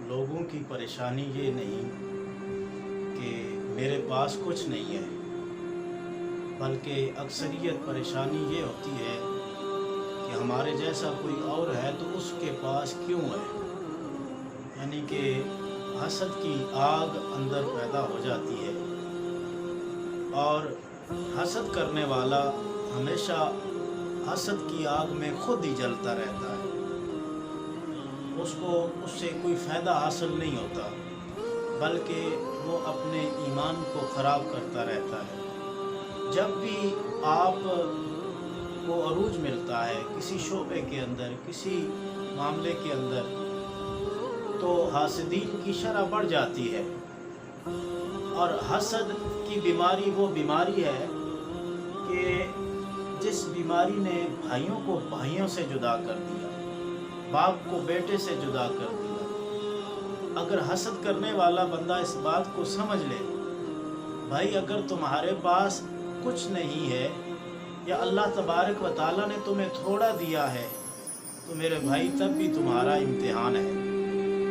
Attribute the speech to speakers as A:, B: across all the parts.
A: लोगों की परेशानी ये नहीं कि मेरे पास कुछ नहीं है, बल्कि अक्सरियत परेशानी ये होती है कि हमारे जैसा कोई और है तो उसके पास क्यों है। यानी कि हसद की आग अंदर पैदा हो जाती है और हसद करने वाला हमेशा हसद की आग में खुद ही जलता रहता है। उसको उससे कोई फ़ायदा हासिल नहीं होता, बल्कि वो अपने ईमान को ख़राब करता रहता है। जब भी आप को अरूज मिलता है किसी शोबे के अंदर, किसी मामले के अंदर, तो हासिदीन की शरह बढ़ जाती है। और हसद की बीमारी वो बीमारी है कि जिस बीमारी ने भाइयों को भाइयों से जुदा कर दिया, बाप को बेटे से जुदा कर दिया। अगर हसद करने वाला बंदा इस बात को समझ ले, भाई अगर तुम्हारे पास कुछ नहीं है या अल्लाह तबारक व तआला ने तुम्हें थोड़ा दिया है तो मेरे भाई तब भी तुम्हारा इम्तिहान है।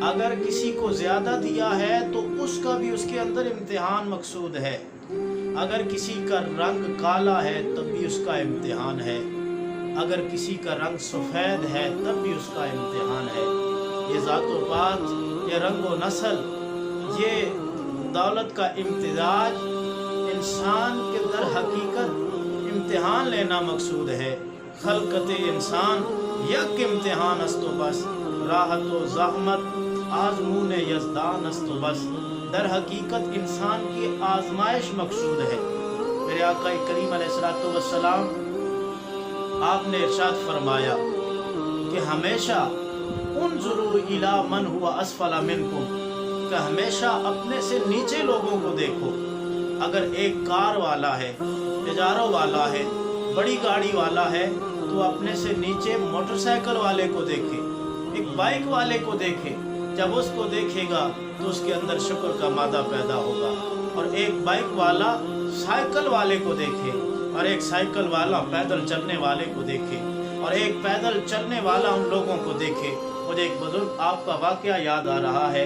A: अगर किसी को ज़्यादा दिया है तो उसका भी उसके अंदर इम्तिहान मकसूद है। अगर किसी का रंग काला है तब भी उसका इम्तिहान है। अगर किसी का रंग सफ़ेद है तब भी उसका इम्तिहान है। ये ज़ातो पात, ये रंगो नस्ल, ये दौलत का इम्तिजाज इंसान के दर हकीकत इम्तिहान लेना मकसूद है। खलकत इंसान यक इम्तिहान अस्तो बस, राहत व ज़हमत आज़मून यज़दान अस्तो बस। दर हकीकत इंसान की आजमाइश मकसूद है। मेरे आका करीम अलैहिस्सलातु वस्सलाम आपने इरशाद फरमाया कि हमेशा उन्ज़ुरू इला मन हुआ अस्फला मिनकुम, कि हमेशा अपने से नीचे लोगों को देखो। अगर एक कार वाला है, तजारों वाला है, बड़ी गाड़ी वाला है, तो अपने से नीचे मोटरसाइकिल वाले को देखे, एक बाइक वाले को देखे। जब उसको देखेगा तो उसके अंदर शुक्र का मादा पैदा होगा। और एक बाइक वाला साइकिल वाले को देखे, और एक साइकिल वाला पैदल चलने वाले को देखे, और एक पैदल चलने वाला उन लोगों को देखे। मुझे एक बुजुर्ग आपका वाक़या याद आ रहा है।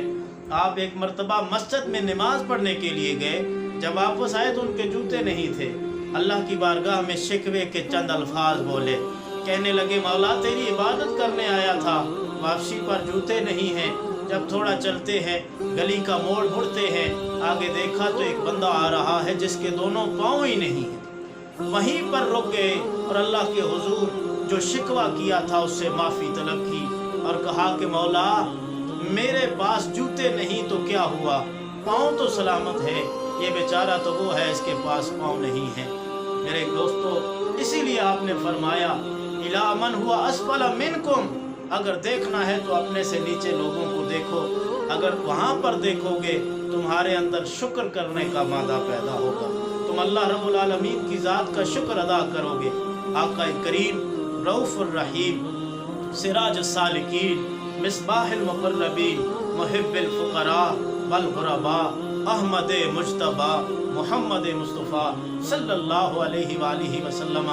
A: आप एक मर्तबा मस्जिद में नमाज पढ़ने के लिए गए। जब वापस आए तो उनके जूते नहीं थे। अल्लाह की बारगाह में शिकवे के चंद अल्फाज बोले, कहने लगे मौला तेरी इबादत करने आया था, वापसी पर जूते नहीं हैं। जब थोड़ा चलते हैं, गली का मोड़ मुड़ते हैं, आगे देखा तो एक बंदा आ रहा है जिसके दोनों पाँव ही नहीं हैं। वहीं पर रुक गए और अल्लाह के हुजूर जो शिकवा किया था उससे माफ़ी तलब की और कहा कि मौला मेरे पास जूते नहीं तो क्या हुआ, पाँव तो सलामत है, ये बेचारा तो वो है इसके पास पाँव नहीं है। मेरे दोस्तों, इसीलिए आपने फरमाया इला मन हुआ अस्फला मिनकुम, अगर देखना है तो अपने से नीचे लोगों को देखो। अगर वहाँ पर देखोगे तुम्हारे अंदर शुक्र करने का मादा पैदा होगा, तुम अल्लाह रब्बुल आलमीन की ज़ात का शुक्र अदा करोगे। आका करीम रऊफ़ुर रहीम, सिराज सालिकीन, मिसबाहिल मुक़र्रबीन, मुहिब्बिल फ़ुक़रा वल ग़ुरबा, अहमद मुज्तबा मुहम्मद मुस्तफ़ा सल्लल्लाहु अलैहि वालिहि वसल्लम।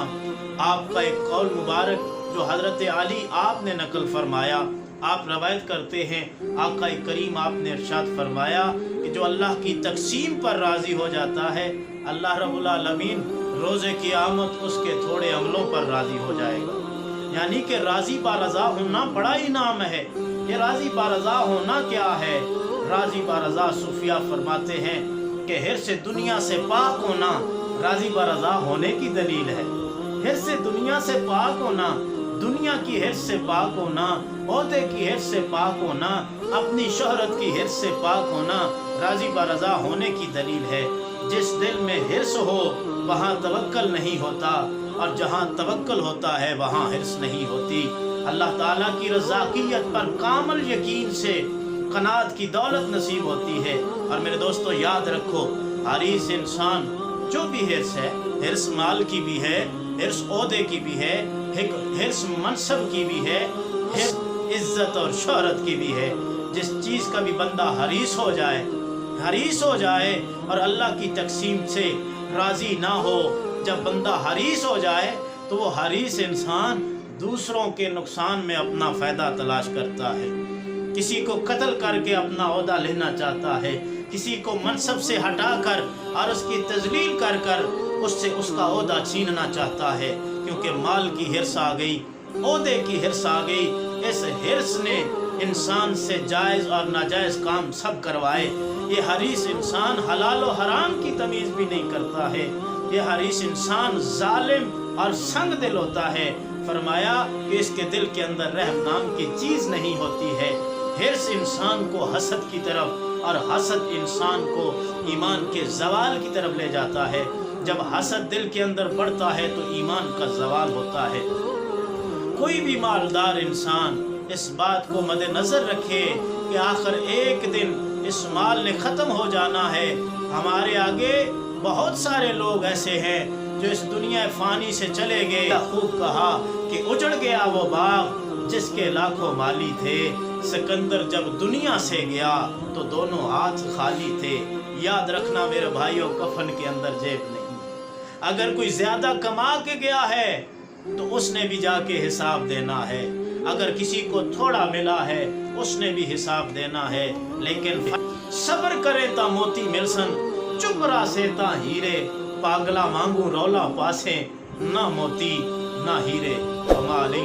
A: आपका एक कौल मुबारक जो हज़रत अली आपने नकल फरमाया, आप रवायत करते हैं, आका करीम आपने इरशाद फरमाया कि जो अल्लाह की तक़सीम पर राज़ी हो जाता है, अल्लाह रब्बुल आलमीन रोज़े क़यामत उसके थोड़े अमलों पर राज़ी हो जाएगा। यानी कि राज़ी बारज़ा होना बड़ा इनाम है। ये राज़ी बारज़ा होना क्या है? राज़ी बारज़ा सूफिया फरमाते हैं कि हिर्स दुनिया से पाक होना राज़ी बारज़ा होने की दलील है। हिर्स दुनिया से पाक होना, दुनिया की हिर्स से पाक होना, ओहदे की हिर्स से पाक होना, अपनी शोहरत की हिर्स से पाक होना राज़ी बारज़ा होने की दलील है। जिस दिल में हिर्स हो वहाँ तवक्कल नहीं होता, और जहाँ तवक्कल होता है वहाँ हिर्स नहीं होती। अल्लाह ताला की रज़ाकियत पर कामल यकीन से कनात की दौलत नसीब होती है। और मेरे दोस्तों याद रखो, हरीस इंसान जो भी हिर्स है, हिर्स माल की भी है, हिर्स ओहदे की भी है, हिर्स मनसब की भी है, हिर्स इज्जत और शोहरत की भी है। जिस चीज़ का भी बंदा हरीस हो जाए और अल्लाह की तक़सीम से राज़ी ना हो, जब बंदा हरीस हो जाए तो वो हरीस इंसान दूसरों के नुकसान में अपना फ़ायदा तलाश करता है, किसी को कत्ल करके अपना ओहदा लेना चाहता है, किसी को मनसब से हटाकर और उसकी तजलील कर कर उससे उसका ओहदा छीनना चाहता है, क्योंकि माल की हिर्स आ गई, ओहदे की हिर्स आ गई। इस हिर्स ने इंसान से जायज़ और नाजायज़ काम सब करवाए। ये हरीस इंसान हलाल और हराम की तमीज़ भी नहीं करता है। ये हरीस इंसान जालिम और संग दिल होता है। फरमाया कि इसके दिल के अंदर रहम नाम की चीज़ नहीं होती है। हिर्स इंसान को हसद की तरफ और हसद इंसान को ईमान के ज़वाल की तरफ ले जाता है। जब हसद दिल के अंदर बढ़ता है तो ईमान का ज़वाल होता है। कोई भी मालदार इंसान इस बात को मद्देनज़र रखे कि आखिर एक दिन इस माल ने ख़त्म हो जाना है। हमारे आगे बहुत सारे लोग ऐसे हैं जो इस दुनिया फ़ानी से चले गए। खूब कहा कि उजड़ गया वो बाग जिसके लाखों माली थे। सिकंदर जब दुनिया से गया तो दोनों हाथ खाली थे। याद रखना मेरे भाइयों, कफन के अंदर जेब नहीं। अगर कोई ज़्यादा कमा के गया है तो उसने भी जाके हिसाब देना है। अगर किसी को थोड़ा मिला है उसने भी हिसाब देना है। लेकिन सब्र करे ता मोती मिलसन, चुप रासे ता हीरे। पागला मांगू रौला पासे, ना मोती ना हीरे। कमाली।